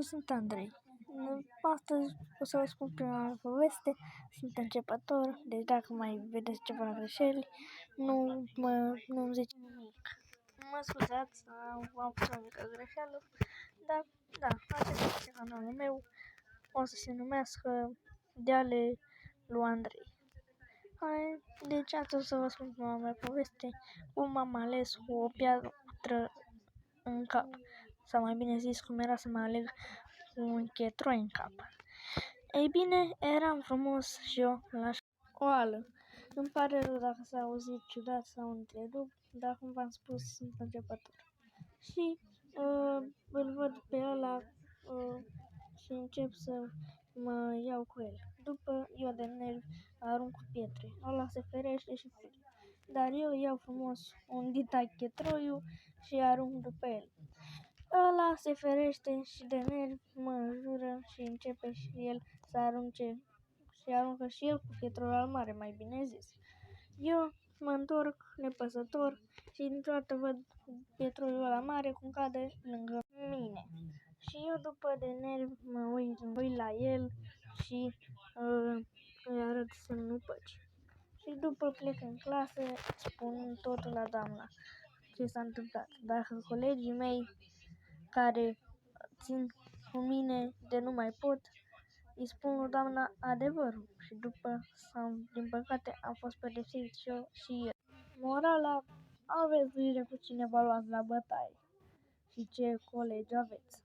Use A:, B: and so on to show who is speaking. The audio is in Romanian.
A: Eu sunt Andrei. Astăzi o să vă spun prima mea poveste. Sunt începător, deci dacă mai vedeți ceva greșeli, nu-mi zice nimic. Mă scuzați, am făcut o mică greșeală, dar da, acesta este canalul meu. O să se numească De ale lui Andrei. Deci asta o să vă spun prima mea poveste, cum am ales cu o piatră în cap. Sau mai bine zis, cum era să mă aleg cu un chetroi în cap. Ei bine, eram frumos și eu la școală. Îmi pare rău dacă s-a auzit ciudat sau întrerupt, dar cum v-am spus, sunt începător. Și îl văd pe ăla și încep să mă iau cu el. După, eu de nervi arunc cu pietre. Ăla se ferește și fuge. Dar eu iau frumos un dita chetroiul și arunc după el. Ăla se ferește și de nervi mă înjură și începe și el să arunce și aruncă și el cu pietrul al mare, mai bine zis. Eu mă întorc nepăsător și dintr-o dată văd pietrul ăla mare cum cade lângă mine. Și eu după de nervi mă uit la el și îi arăt semnul păcii. Și după plec în clasă, spun totul la doamna ce s-a întâmplat. Dacă colegii mei care țin cu mine de nu mai pot, îi spun lui doamna adevărul și după, din păcate, am fost pedepsit și eu și el. Morala, aveți grijă cu cine vă luați la bătaie și ce colegi aveți.